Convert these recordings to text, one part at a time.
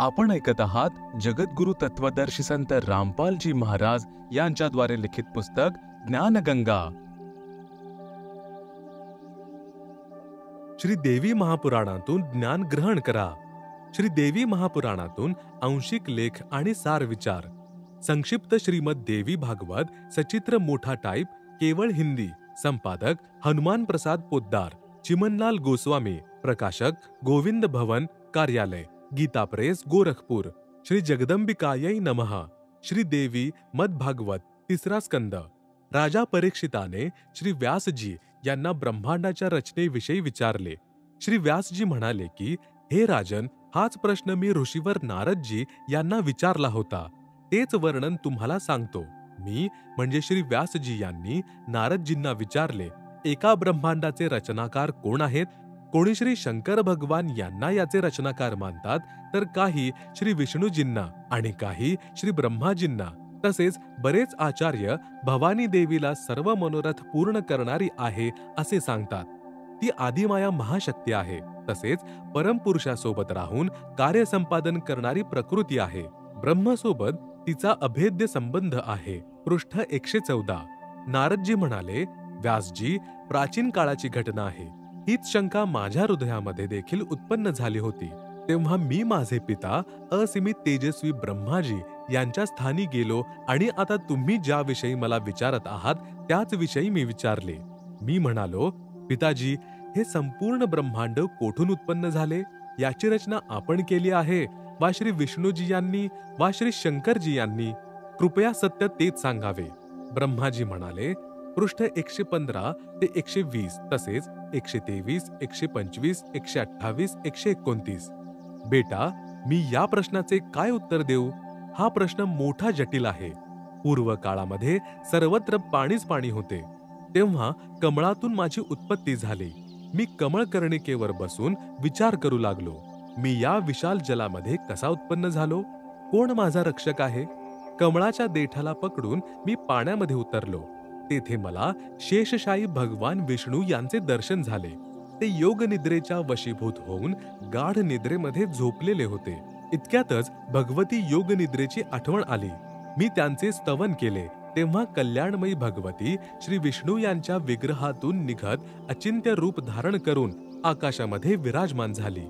आपण ऐकत आहात जगद्गुरु तत्वदर्शी संत रामपालजी महाराज यांच्याद्वारे लिखित पुस्तक ज्ञानगंगा। श्री देवी महापुराणातून ज्ञान ग्रहण करा। श्री देवी महापुराणातून आंशिक लेख आणि सार विचार। संक्षिप्त श्रीमद देवी भागवत सचित्र मोठा टाइप, केवळ हिंदी। संपादक हनुमान प्रसाद पोद्दार, चिमनलाल गोस्वामी। प्रकाशक गोविंद भवन, कार्यालय, गीता प्रेस, गोरखपुर। श्री जगदंबिकायै नमः। श्री देवी मद भागवत, तिसरा स्कंद। राजा परीक्षिताने श्री व्यासजी यांना ब्रह्मांडाच्या रचनेविषयी विचारले। श्री व्यासजी म्हणाले की, हे राजन, हाच प्रश्न मी ऋषीवर नारदजी यांना विचारला होता। तेच वर्णन तुम्हाला सांगतो। मी म्हणजे श्री व्यासजी यांनी नारदजींना विचारले, एका ब्रह्मांडाचे रचनाकार कोण आहेत? कोणी श्री शंकर भगवान यांना याचे रचनाकार मानतात, तर काही श्री विष्णूजींना आणि काही श्री ब्रह्माजींना। तसेच बरेच आचार्य भवानी देवीला सर्व मनोरथ पूर्ण करणारी आहे असे सांगतात। ती आदिमाया महाशक्ती आहे। तसेच परमपुरुषासोबत राहून कार्य संपादन करणारी प्रकृती आहे। ब्रह्मसोबत तिचा अभेद्य संबंध आहे। पृष्ठ 114। नारदजी म्हणाले, व्यासजी, प्राचीन काळाची घटना आहे। हीच शंका माझ्या हृदयामध्ये देखील उत्पन्न झाली होती। तेव्हा मी माझे पिता असीमित तेजस्वी ब्रह्माजी यांच्या स्थानी गेलो आणि आता तुम्ही ज्या विषयी मला विचारत आहात त्याच विषयी मी विचारले। मी म्हणालो, पिताजी, हे संपूर्ण ब्रह्मांड कोठून उत्पन्न झाले? याची रचना आपण केली आहे वा श्री विष्णूजी यांनी वा श्री शंकरजी यांनी? कृपया सत्य तेच सांगावे। ब्रह्माजी म्हणाले, पृष्ठ 115 ते 120, तसेच 123, 125, 128, 129। बेटा, मी या प्रश्नाचे काय उत्तर देऊ? हा प्रश्न मोठा जटिल आहे। पूर्व काळामध्ये सर्वत्र पाणीच पाणी होते। तेव्हा कमळातून माझी उत्पत्ती झाली। मी कमळकर्णिकेवर बसून विचार करू लागलो, मी या विशाल जलामध्ये कसा उत्पन्न झालो? कोण माझा रक्षक आहे? कमळाच्या देठाला पकडून मी पाण्यामध्ये उतरलो। तेथे मला शेषशायी भगवान विष्णू यांचे दर्शन झाले। ते योग निद्रेच्या वशीभूत होऊन गाढ निद्रेमध्ये झोपलेले होते। इतक्यातच भगवती योग निद्रेची आठवण आली। मी त्यांचे स्तवन केले। तेव्हा कल्याणमयी भगवती श्री विष्णू यांच्या विग्रहातून निघत अचिंत्य रूप धारण करून आकाशामध्ये विराजमान झाली।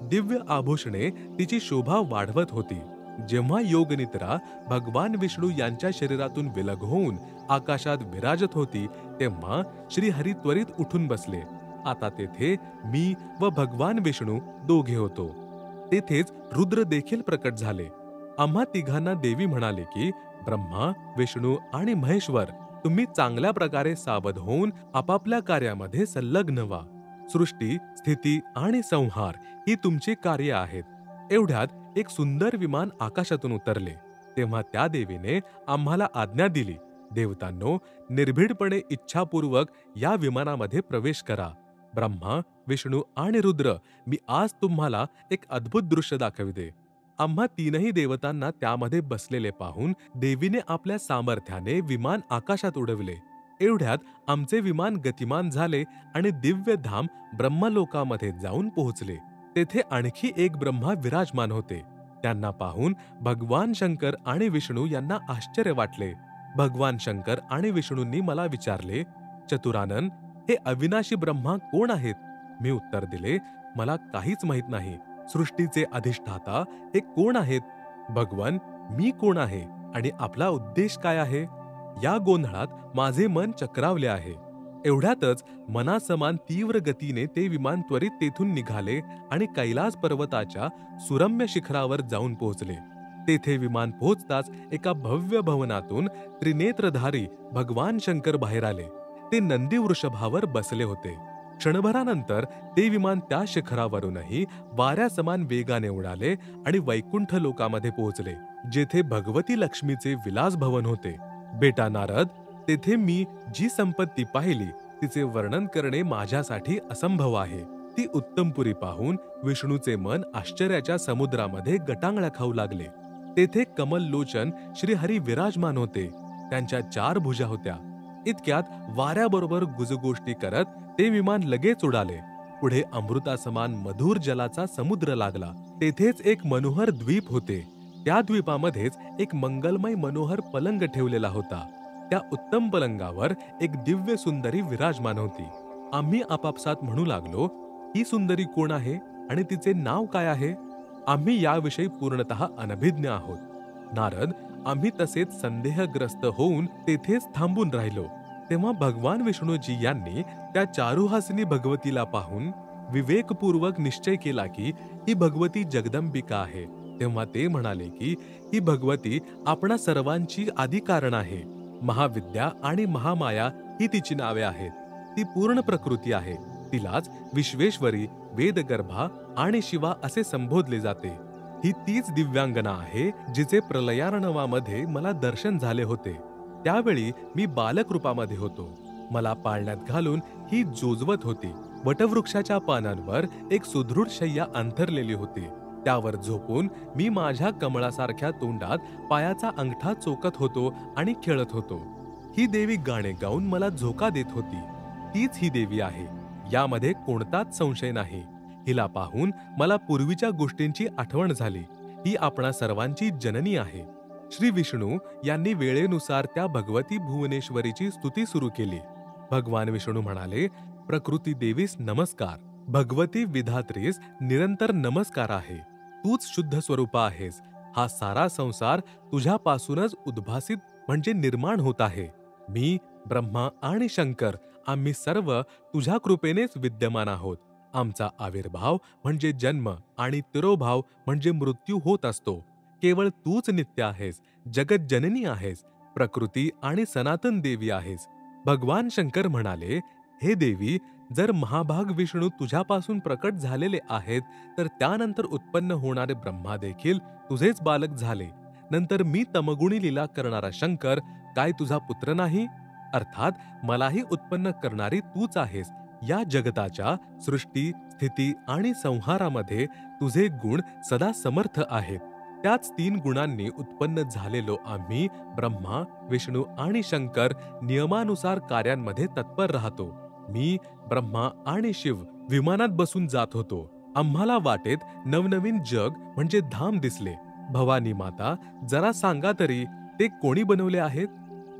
दिव्य आभूषणे तिची शोभा वाढवत होती। जेव्हा योगनिद्रा भगवान विष्णू यांच्या शरीरातून विलग होऊन आकाशात विराजत होती, तेव्हा श्री हरी त्वरित उठून बसले। आता तेथे मी व भगवान विष्णू दोघे होतो। तेथेच रुद्र देखील प्रकट झाले। आम्हा तिघांना देवी म्हणाले की, ब्रह्मा, विष्णू आणि महेश्वर, तुम्ही चांगल्या प्रकारे सावध होऊन आपापल्या कार्यामध्ये संलग्न व्हा। सृष्टी, स्थिती आणि संहार ही तुमची कार्य आहेत। एवढ्यात एक सुंदर विमान आकाशातून उतरले। तेव्हा त्या देवीने आम्हाला आज्ञा दिली, देवतांनो, निर्भीडपणे इच्छापूर्वक या विमानामध्ये प्रवेश करा। ब्रह्मा, विष्णू आणि रुद्र, मी आज तुम्हाला एक अद्भुत दृश्य दाखविते। आम्हा तीनही देवतांना त्यामध्ये बसलेले पाहून देवीने आपल्या सामर्थ्याने विमान आकाशात उडवले। एवढ्यात आमचे विमान गतिमान झाले आणि दिव्य धाम ब्रह्मलोकामध्ये जाऊन पोहोचले। तेथे आणखी एक ब्रह्मा विराजमान होते। त्यांना पाहून भगवान शंकर आणि विष्णू यांना आश्चर्य वाटले। भगवान शंकर आणि विष्णूंनी मला विचारले, चतुरानन, हे अविनाशी ब्रह्मा कोण आहेत? मी उत्तर दिले, मला काहीच माहित नाही। सृष्टीचे अधिष्ठाता हे कोण आहेत? भगवान, मी कोण आहे आणि आपला उद्देश काय आहे? या गोंधळात माझे मन चक्रावले आहे। एवढ्यातच मनासमान तीव्र गतीने ते विमान त्वरित तेथून निघाले आणि कैलास पर्वताच्या सुरम्य शिखरावर जाऊन पोहोचले। तेथे विमान पोहोचताच एका भव्य भवनातून त्रिनेत्रधारी भगवान शंकर बाहेर आले। ते नंदी वृषभावर बसले होते। क्षणभरानंतर ते विमान त्या शिखरावरूनही वाऱ्यासमान वेगाने उडाले आणि वैकुंठ लोकामध्ये पोहोचले, जेथे भगवती लक्ष्मीचे विलास भवन होते। बेटा नारद, तेथे मी जी संपत्ती पाहिली तिचे वर्णन करणे माझ्यासाठी असंभव आहे। ती उत्तमपुरी पाहून विष्णूचे मन आश्चर्याच्या समुद्रामध्ये गटांगळ्या खाऊ लागले। तेथे कमललोचन श्रीहरी विराजमान होते। त्यांच्या 4 भुजा होत्या। इतक्यात वाऱ्याबरोबर गुजगोष्टी करत ते विमान लगेच उडाले। पुढे अमृतासमान मधुर जलाचा समुद्र लागला। तेथेच एक मनोहर द्वीप होते. त्या द्वीपामध्येच एक मंगलमय मनोहर पलंग ठेवलेला होता. त्या उत्तम पलंगावर एक दिव्य सुंदरी विराजमान होती. आम्ही आपापसात म्हणू लागलो, ही सुंदरी कोण आहे आणि तिचे नाव काय आहे? आम्ही याविषयी पूर्णतः अनभिज्ञ आहोत. नारद, आम्ही तसेच संदेहग्रस्त होऊन तेथेच थांबून राहिलो. तेव्हा भगवान विष्णूजी यांनी त्या चारुहासिनी भगवतीला पाहून विवेकपूर्वक निश्चय केला की ही भगवती जगदंबिका आहे. तेव्हा ते म्हणाले की ही भगवती आपणा सर्वांची आदिकारण आहे. महाविद्या आणि महामाया ही तिची नावे आहेत. ती पूर्ण प्रकृती आहे. तिलाच विश्वेश्वरी, वेदगर्भा आणि शिवा असे संबोधले जाते. ही तीच दिव्यांगना आहे जिचे प्रलयार्णवामध्ये मला दर्शन झाले होते. त्यावेळी मी बालक रूपामध्ये होतो. मला पाळण्यात घालून ही जोजवत होती. वटवृक्षाच्या पानांवर एक सुदृढ शय्या अंथरलेली होती. त्यावर झोपून मी माझ्या कमळासारख्या तोंडात पायाचा अंगठा चोकत होतो आणि खेळत होतो. ही देवी गाणे गाऊन मला झोका देत होती. तीच ही देवी आहे, यामध्ये कोणताच संशय नाही. हिला पाहून मला पूर्वीच्या गोष्टींची आठवण झाली. ही आपणा सर्वांची जननी आहे. श्री विष्णू यांनी वेळेनुसार त्या भगवती भुवनेश्वरीची स्तुती सुरू केली. भगवान विष्णू म्हणाले, प्रकृती देवीस नमस्कार. भगवती विधात्रीस निरंतर नमस्कार आहे. तूच शुद्ध स्वरूपा आहेस. हा सारा संसार तुझ्यापासूनच उद्भासित म्हणजे निर्माण होत आहे. मी, ब्रह्मा आणि शंकर आम्ही सर्व तुझ्या कृपेनेच विद्यमान आहोत. आमचा आविर्भाव म्हणजे जन्म आणि तिरोभाव म्हणजे मृत्यू होत असतो. केवळ तूच नित्य आहेस, जगज्जननी आहेस, प्रकृती आणि सनातन देवी आहेस. भगवान शंकर म्हणाले, हे देवी, जर महाभाग विष्णू तुझ्यापासून प्रकट झालेले आहेत, तर त्यानंतर उत्पन्न होणारे ब्रह्मा देखील तुझेच बालक झाले. नंतर मी तमगुणी लीला करणारा शंकर काय तुझा पुत्र नाही? अर्थात मलाही उत्पन्न करणारी तूच आहेस. या जगताच्या सृष्टी, स्थिती आणि संहारामध्ये तुझे गुण सदा समर्थ आहेत. त्याच 3 गुणांनी उत्पन्न झालेलो आम्ही ब्रह्मा, विष्णू आणि शंकर नियमानुसार कार्यांमध्ये तत्पर राहतो. मी, ब्रह्मा आणि शिव विमानात बसून जात होतो. आम्हाला वाटेत नवनवीन जग म्हणजे धाम दिसले. भवानी माता, जरा सांगा तरी ते कोणी बनवले आहेत?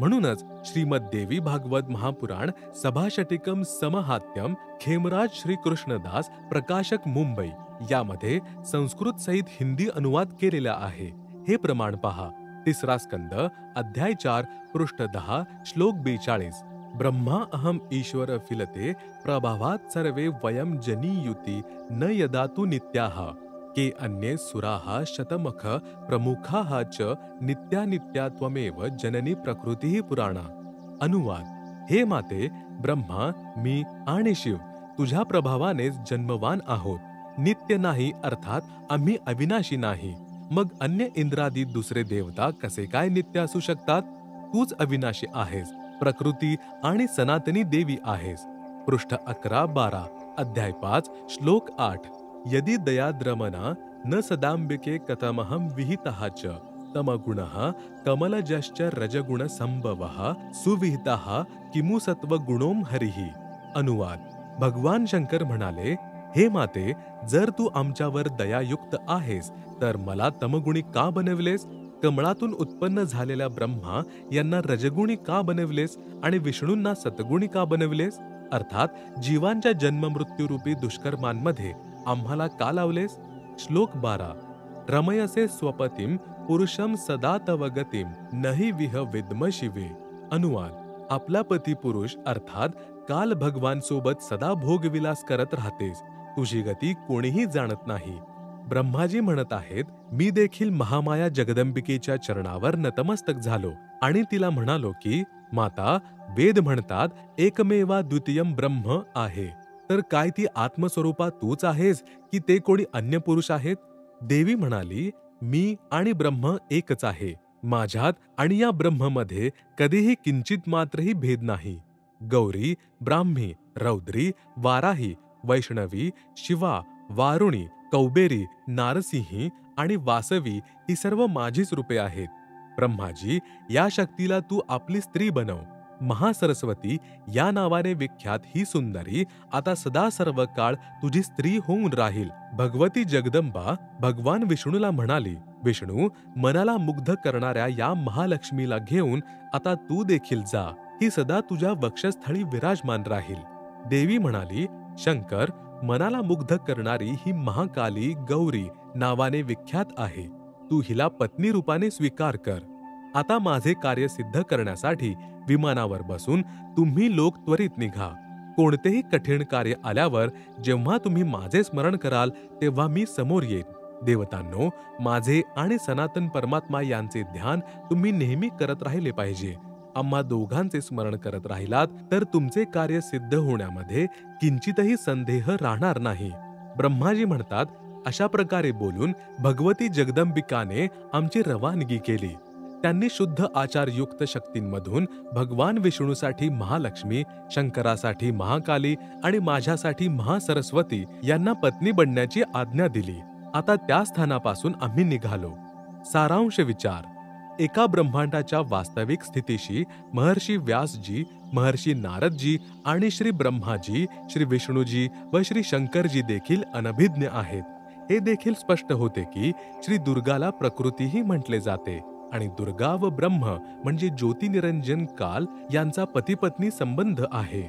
म्हणूनच श्रीमद देवी भागवत महापुराण सभाषटिकम समहात्यम खेमराज श्री कृष्णदास प्रकाशक मुंबई यामध्ये संस्कृत सहित हिंदी अनुवाद केलेला आहे. हे प्रमाण पहा. 3रा स्कंद, अध्याय 4, पृष्ठ 10, श्लोक 42. ब्रह्मा अहम ईश्वर फिलते प्रभावात सर्वे वयम जनीयुती न यदातु नित्याः के अन्ये सुराः शतमख प्रमुखाः च नित्या त्वमेव जननी प्रकृती पुराणा. अनुवाद. हे माते, ब्रह्मा, मी आणि शिव तुझ्या प्रभावानेच जन्मवान आहोत. नित्य नाही अर्थात आम्ही अविनाशी नाही. मग अन्य इंद्रादी दुसरे देवता कसे काय नित्य असू शकतात? तूच अविनाशी आहेस, प्रकृती आणि सनातनी देवी आहेस. पृष्ठ 11-12, अध्याय 5, श्लोक 8. यदि दयाद्रमना न सदांबिके कथमहं विहितः च तमगुणः कमलजश्च रजगुण संभवः सुविहितः किमु सत्वगुणों हरिः. अनुवाद. भगवान शंकर म्हणाले, हे माते, जर तू आमच्यावर दयायुक्त आहेस तर मला तमगुणी का बनवलेस? कमळातून उत्पन्न झालेल्या ब्रह्मा यांना रजगुणी का बनवलेस आणि विष्णूंना सतगुणी का बनवलेस? अर्थात जीवांच्या जन्ममृत्यूरूपी दुष्कर्मांमध्ये आम्हाला का लावलेस? श्लोक 12. रमयसे स्वपतिम पुरुषम सदा तव गतिम नहि विह विद्म शिवे. अनुवाद. आपला पती पुरुष अर्थात काल भगवान सोबत सदा भोगविलास करत राहतेस. तुझी गती कोणीही जाणत नाही. ब्रह्माजी म्हणत आहेत, मी देखील महामाया जगदंबिकेच्या चरणावर नतमस्तक झालो आणि तिला म्हणालो की, माता, वेद म्हणतात एकमेवा द्वितीयम ब्रह्म आहे. तर काय ती आत्मस्वरूपा तूच आहेस की ते कोणी अन्य पुरुष आहेत? देवी म्हणाली, मी आणि ब्रह्म एकच आहे. माझ्यात आणि या ब्रह्ममध्ये कधीही किंचित मात्रही भेद नाही. गौरी, ब्राह्मी, रौद्री, वाराही, वैष्णवी, शिवा, वारुणी, कौबेरी, नारसिंही आणि वासवी ही सर्व माझीच रूपे आहेत. ब्रह्माजी, या शक्तीला तू आपली स्त्री बनव. महासरस्वती या नावाने विख्यात ही सुंदरी आता सदा सर्व काळ तुझी स्त्री होऊन राहील. भगवती जगदंबा भगवान विष्णूला म्हणाली, विष्णू, मनाला मुग्ध करणाऱ्या या महालक्ष्मीला घेऊन आता तू देखील जा. ही सदा तुझ्या वक्षस्थळी विराजमान राहील. देवी म्हणाली, शंकर, मनाला मुग्ध करणारी ही महाकाली गौरी नावाने विख्यात आहे. तू हिला पत्नी रूपाने स्वीकार कर. आता माझे कार्य सिद्ध करण्यासाठी विमानावर बसून तुम्ही लोक त्वरित निघा. कोणतेही कठीण कार्य आल्यावर जेव्हा तुम्ही माझे स्मरण कराल तेव्हा मी समोर येईन. देवतांनो, माझे आणि सनातन परमात्मा यांचे ध्यान तुम्ही नेहमी करत राहिले पाहिजे. आम्हा दोघांचे स्मरण करत राहिलात तर तुमचे कार्य सिद्ध होण्यामध्ये किंचितही संदेह राहणार नाही. ब्रह्माजी म्हणतात, अशा प्रकारे बोलून भगवती जगदंबिकाने आमची रवानगी केली. त्यांनी शुद्ध आचारयुक्त शक्तींमधून भगवान विष्णूसाठी महालक्ष्मी, शंकरासाठी महाकाली आणि माझ्यासाठी महासरस्वती यांना पत्नी बनण्याची आज्ञा दिली. आता त्या स्थानापासून आम्ही निघालो. सारांश विचार. एका ब्रह्मांडाच्या वास्तविक स्थितीशी महर्षी व्यासजी, महर्षी नारदजी आणि श्री ब्रह्माजी, श्री विष्णूजी व श्री शंकरजी देखील अनभिज्ञ आहेत. हे देखील स्पष्ट होते की श्री दुर्गाला प्रकृतीही म्हटले जाते आणि दुर्गा व ब्रह्म म्हणजे ज्योतिनिरंजन काल यांचा पतिपत्नी संबंध आहे.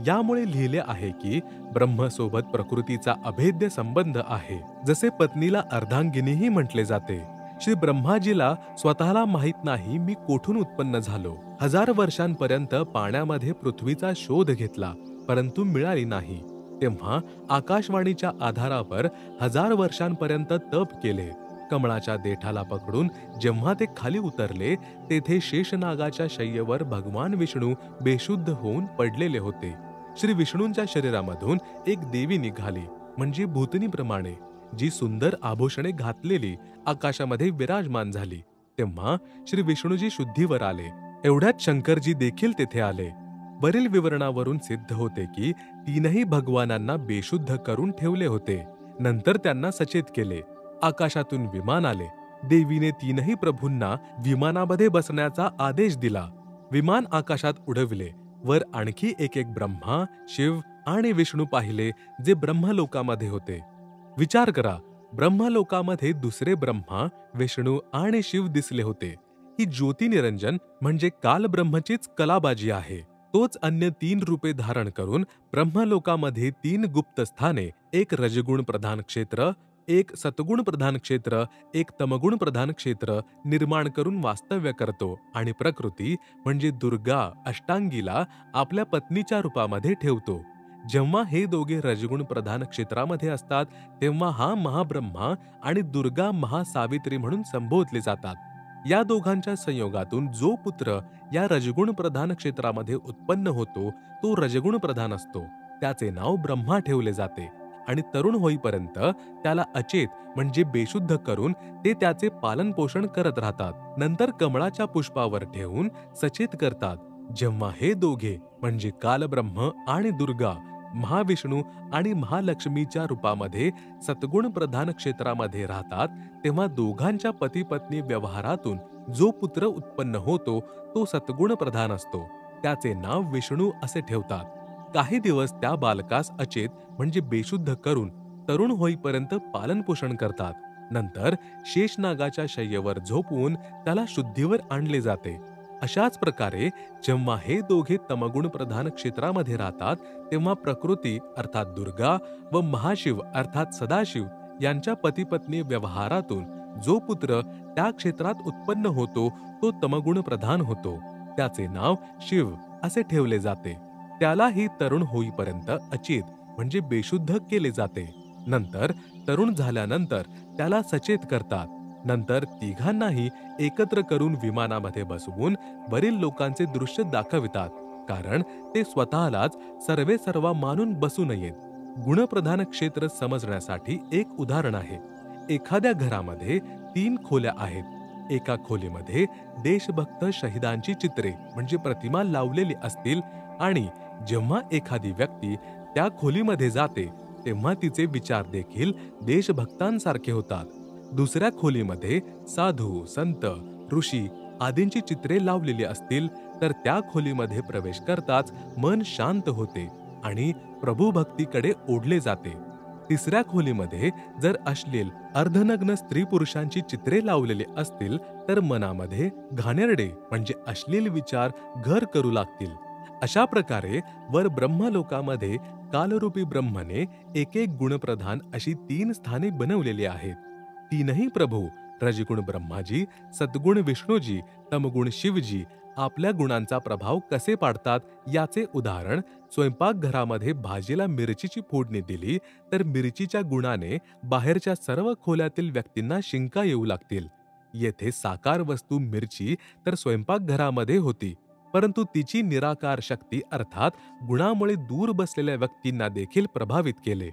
यामुळे लिहिले आहे की ब्रह्मसोबत प्रकृतीचा अभेद्य संबंध आहे. जसे पत्नीला अर्धांगिनीही म्हटले जाते. श्री ब्रह्माजीला स्वतःला माहित नाही मी कोठून उत्पन्न झालो. 1000 वर्षांपर्यंत पाण्यामध्ये पृथ्वीचा शोध घेतला, परंतु मिळाली नाही. तेव्हा आकाशवाणीच्या आधारावर 1000 वर्षांपर्यंत तप केले. कमळाच्या देठाला पकडून जेव्हा ते खाली उतरले, तेथे शेषनागाच्या शय्येवर भगवान विष्णू बेशुद्ध होऊन पडलेले होते. श्री विष्णूंच्या शरीरामधून एक देवी निघाली, म्हणजे भूतनीप्रमाणे, जी सुंदर आभूषणे घातलेली आकाशामध्ये विराजमान झाली. तेव्हा श्री विष्णूजी शुद्धीवर आले. एवढ्यात शंकरजी देखील तेथे आले. वरील विवरणावरून सिद्ध होते की तीनही भगवानांना बेशुद्ध करून ठेवले होते. नंतर त्यांना सचेत केले. आकाशातून विमान आले. देवीने तीनही प्रभूंना विमानामध्ये बसण्याचा आदेश दिला. विमान आकाशात उडविले. वर आणखी एक ब्रह्मा, शिव आणि विष्णू पाहिले, जे ब्रह्मलोकामध्ये होते. विचार करा, ब्रह्मलोकामध्ये दुसरे ब्रह्मा, विष्णू आणि शिव दिसले होते. ही ज्योतिनिरंजन म्हणजे काल ब्रह्मचीच कलाबाजी आहे. तोच अन्य 3 रूपे धारण करून ब्रह्मलोकामध्ये 3 गुप्त स्थाने, एक रजगुण प्रधान क्षेत्र, एक सतगुण प्रधान क्षेत्र, एक तमगुण प्रधान क्षेत्र निर्माण करून वास्तव्य करतो आणि प्रकृती म्हणजे दुर्गा अष्टांगीला आपल्या पत्नीच्या रूपामध्ये ठेवतो. जेव्हा हे दोघे रजगुण प्रधान क्षेत्रामध्ये असतात तेव्हा हा महाब्रह्मा आणि दुर्गा महासावित्री म्हणून संबोधले जातात. या दोघांच्या संयोगातून जो पुत्र या रजगुण प्रधान क्षेत्रामध्ये उत्पन्न होतो तो रजगुण प्रधान असतो. त्याचे नाव ब्रह्मा ठेवले जाते आणि तरुण होईपर्यंत त्याला अचेत म्हणजे बेशुद्ध करून ते त्याचे पालन पोषण करत राहतात. नंतर कमळाच्या पुष्पावर ठेवून सचेत करतात. जेव्हा हे दोघे म्हणजे कालब्रह्म आणि दुर्गा महाविष्णू आणि महालक्ष्मीच्या रूपामध्ये सतगुण प्रधान क्षेत्रामध्ये राहतात, तेव्हा दोघांच्या पती पत्नी व्यवहारातून जो पुत्र उत्पन्न होतो तो सतगुण प्रधान असतो. त्याचे नाव विष्णू असे ठेवतात. काही दिवस त्या बालकास अचेत म्हणजे बेशुद्ध करून तरुण होईपर्यंत पालन पोषण करतात. नंतर शेषनागाच्या शय्येवर झोपवून त्याला शुद्धीवर आणले जाते. अशाच प्रकारे जेव्हा हे दोघे तमगुण प्रधान क्षेत्रामध्ये राहतात तेव्हा प्रकृती अर्थात दुर्गा व महाशिव अर्थात सदाशिव यांच्या पतिपत्नी व्यवहारातून जो पुत्र त्या क्षेत्रात उत्पन्न होतो तो तमगुण प्रधान होतो. त्याचे नाव शिव असे ठेवले जाते. त्यालाही तरुण होईपर्यंत अचेत म्हणजे बेशुद्ध केले जाते. नंतर तरुण झाल्यानंतर त्याला सचेत करतात. नंतर तिघांनाही एकत्र करून विमानामध्ये बसवून वरील लोकांचे दृश्य दाखवितात, कारण ते स्वतःलाच सर्वेसर्वा मानून बसू नयेत. गुणप्रधान क्षेत्र समजण्यासाठी एक उदाहरण आहे. एखाद्या घरामध्ये 3 खोल्या आहेत. एका खोलीमध्ये देशभक्त शहीदांची चित्रे म्हणजे प्रतिमा लावलेली असतील आणि जेव्हा एखादी व्यक्ती त्या खोलीमध्ये जाते तेव्हा तिचे विचार देखील देशभक्तांसारखे होतात. दुसऱ्या खोलीमध्ये साधू, संत, ऋषी आदींची चित्रे लावलेली असतील तर त्या खोलीमध्ये प्रवेश करताच मन शांत होते आणि प्रभुभक्तीकडे ओढले जाते. तिसऱ्या खोलीमध्ये जर अश्लील अर्धनग्न स्त्री पुरुषांची चित्रे लावलेली असतील तर मनामध्ये घाणेरडे म्हणजे अश्लील विचार घर करू लागतील. अशा प्रकारे वर ब्रह्मलोकामध्ये कालरूपी ब्रह्मने एक एक गुणप्रधान अशी 3 स्थाने बनवलेली आहेत. तीनही प्रभू रजगुण ब्रह्माजी, सद्गुण विष्णूजी, तमगुण शिवजी आपल्या गुणांचा प्रभाव कसे पाडतात याचे उदाहरण, स्वयंपाकघरामध्ये भाजीला मिरचीची फोडणी दिली तर मिरचीच्या गुणाने बाहेरच्या सर्व खोल्यातील व्यक्तींना शिंका येऊ लागतील. येथे साकार वस्तू मिरची तर स्वयंपाकघरामध्ये होती, परंतु तिची निराकार शक्ती अर्थात गुणामुळे दूर बसलेल्या व्यक्तींना देखील प्रभावित केले.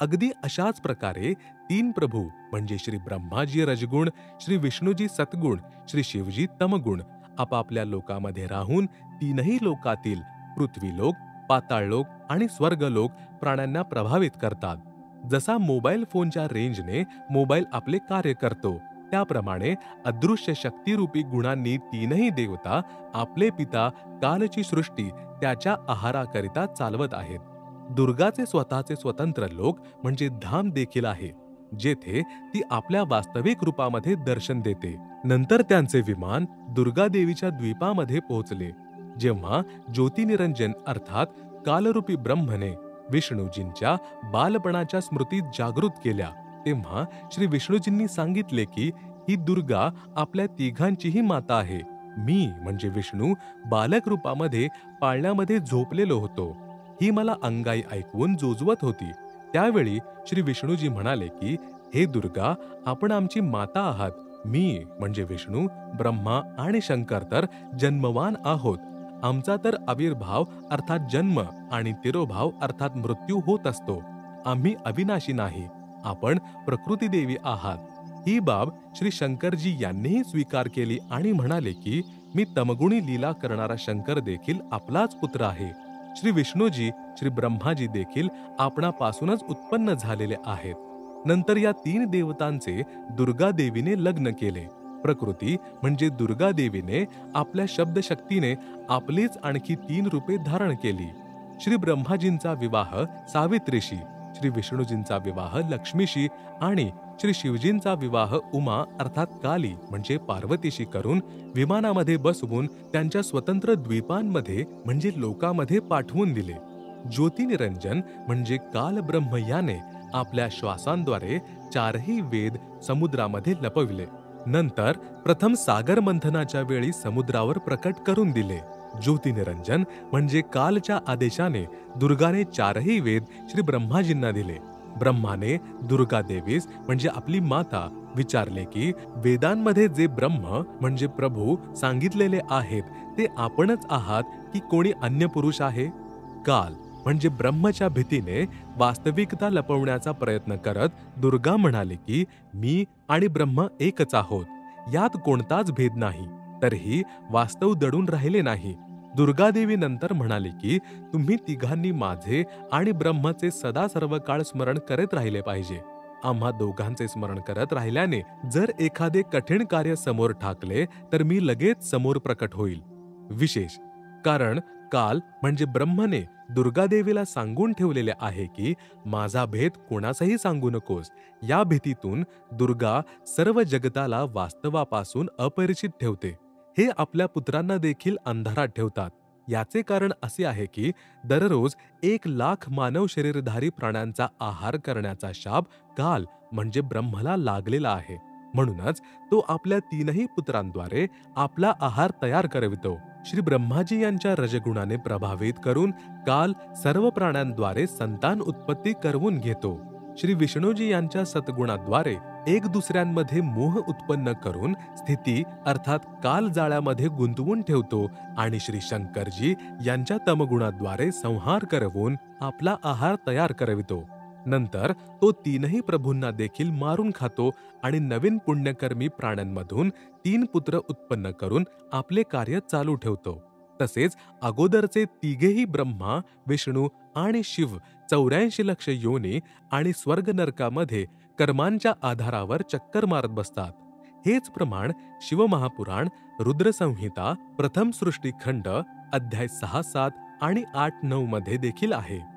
अगदी अशाच प्रकारे 3 प्रभू म्हणजे श्री ब्रह्माजी रजगुण, श्री विष्णूजी सत्गुण, श्री शिवजी तमगुण आपापल्या लोकामध्ये राहून तीनही लोकातील पृथ्वीलोक, पाताळलोक आणि स्वर्गलोक प्राण्यांना प्रभावित करतात. जसा मोबाईल फोनच्या रेंजने मोबाईल आपले कार्य करतो, त्याप्रमाणे अदृश्य शक्तिरूपी गुणांनी तीनही देवता आपले पिता कालची सृष्टी त्याच्या आहाराकरिता चालवत आहेत. दुर्गाचे स्वतःचे स्वतंत्र लोक म्हणजे धाम देखील आहे, जेथे ती आपल्या वास्तविक रूपामध्ये दर्शन देते. नंतर त्यांचे विमान दुर्गादेवीच्या द्वीपामध्ये पोहोचले. जेव्हा ज्योतिनिरंजन अर्थात कालरूपी ब्रह्मने विष्णूजींच्या बालपणाच्या स्मृती जागृत केल्या, तेव्हा श्री विष्णूजींनी सांगितले की ही दुर्गा आपल्या तिघांचीही माता आहे. मी म्हणजे विष्णू बालक रूपामध्ये पाळण्यामध्ये झोपलेलो होतो. ही मला अंगाई ऐकवून जोजवत होती. त्यावेळी श्री विष्णूजी म्हणाले की हे दुर्गा, आपण आमची माता आहात. मी म्हणजे विष्णू, ब्रह्मा आणि शंकर तर जन्मवान आहोत. आमचा तर आविर्भाव अर्थात जन्म आणि तिरोभाव अर्थात मृत्यू होत असतो. आम्ही अविनाशी नाही. आपण प्रकृती देवी आहात. ही बाब श्री शंकरजी यांनीही स्वीकार केली आणि म्हणाले की मी तमगुणी लीला करणारा शंकर देखील आपलाच पुत्र आहे. श्री विष्णूजी, श्री ब्रह्माजी देखील आपणापासूनच उत्पन्न झालेले आहेत. नंतर या 3 देवतांचे दुर्गा देवीने लग्न केले. प्रकृती म्हणजे दुर्गा देवीने आपल्या शब्दशक्तीने आपलीच आणखी 3 रूपे धारण केली. श्री ब्रह्माजींचा विवाह सावित्रीशी, श्री विष्णूजींचा विवाह लक्ष्मीशी आणि श्री शिवजींचा विवाह उमा अर्थात काली म्हणजे पार्वतीशी करून विमानामध्ये बसवून त्यांच्या स्वतंत्र द्वीपांमध्ये म्हणजे लोकामध्ये पाठवून दिले. ज्योतिनिरंजन म्हणजे काल ब्रह्म याने आपल्या श्वासांद्वारे 4ही वेद समुद्रामध्ये लपविले. नंतर प्रथम सागर मंथनाच्या वेळी समुद्रावर प्रकट करून दिले. ज्योतिनिरंजन म्हणजे कालच्या आदेशाने दुर्गाने 4ही वेद श्री ब्रह्माजींना दिले. ब्रह्माने दुर्गा देवीस म्हणजे आपली माता विचारले की वेदांमध्ये जे ब्रह्म म्हणजे प्रभू सांगितलेले आहेत ते आपणच आहात की कोणी अन्य पुरुष आहे? काल म्हणजे ब्रह्मच्या भीतीने वास्तविकता लपवण्याचा प्रयत्न करत दुर्गा म्हणाले की मी आणि ब्रह्म एकच आहोत. यात कोणताच भेद नाही. तरीही वास्तव दडून राहिले नाही. दुर्गादेवी नंतर म्हणाली की तुम्ही तिघांनी माझे आणि ब्रह्मचे सदा सर्व काळ स्मरण करत राहिले पाहिजे. आम्हा दोघांचे स्मरण करत राहिल्याने जर एखादे कठीण कार्य समोर ठाकले तर मी लगेच समोर प्रकट होईल. विशेष कारण काल म्हणजे ब्रह्मने दुर्गादेवीला सांगून ठेवलेले आहे की माझा भेद कोणासही सांगू नकोस. या भीतीतून दुर्गा सर्व जगताला वास्तवापासून अपरिचित ठेवते. हे आपल्या पुत्रांना देखील अंधारात ठेवतात. याचे कारण असे आहे की दररोज 1,00,000 मानव शरीरधारी प्राण्यांचा आहार करण्याचा शाप काल म्हणजे ब्रह्मला लागलेला आहे. म्हणूनच तो आपल्या 3ही पुत्रांद्वारे आपला आहार तयार करवितो. श्री ब्रह्माजी यांच्या रजगुणाने प्रभावित करून काल सर्व प्राण्यांद्वारे संतान उत्पत्ती करवून घेतो. श्री विष्णूजी यांच्या सद्गुणाद्वारे एक दुसऱ्यांमध्ये मोह उत्पन्न करून स्थिती अर्थात काल जाळ्यामध्ये गुंतवून ठेवतो आणि श्री शंकरजी यांच्या तमगुणाद्वारे संहार करवून आपला आहार तयार करवितो. नंतर तो 3ही प्रभूंना देखील मारून खातो आणि नवीन पुण्यकर्मी प्राण्यांमधून 3 पुत्र उत्पन्न करून आपले कार्य चालू ठेवतो. तसेच अगोदरचे तिघेही ब्रह्मा, विष्णू आणि शिव 84 लक्ष योनी आणि स्वर्ग नरकामध्ये कर्मांच्या आधारावर चक्कर मारत बसतात. हेच प्रमाण शिवमहापुराण, रुद्रसंहिता, प्रथम सृष्टीखंड, अध्याय 6, 7 आणि 8, 9 मध्ये देखील आहे.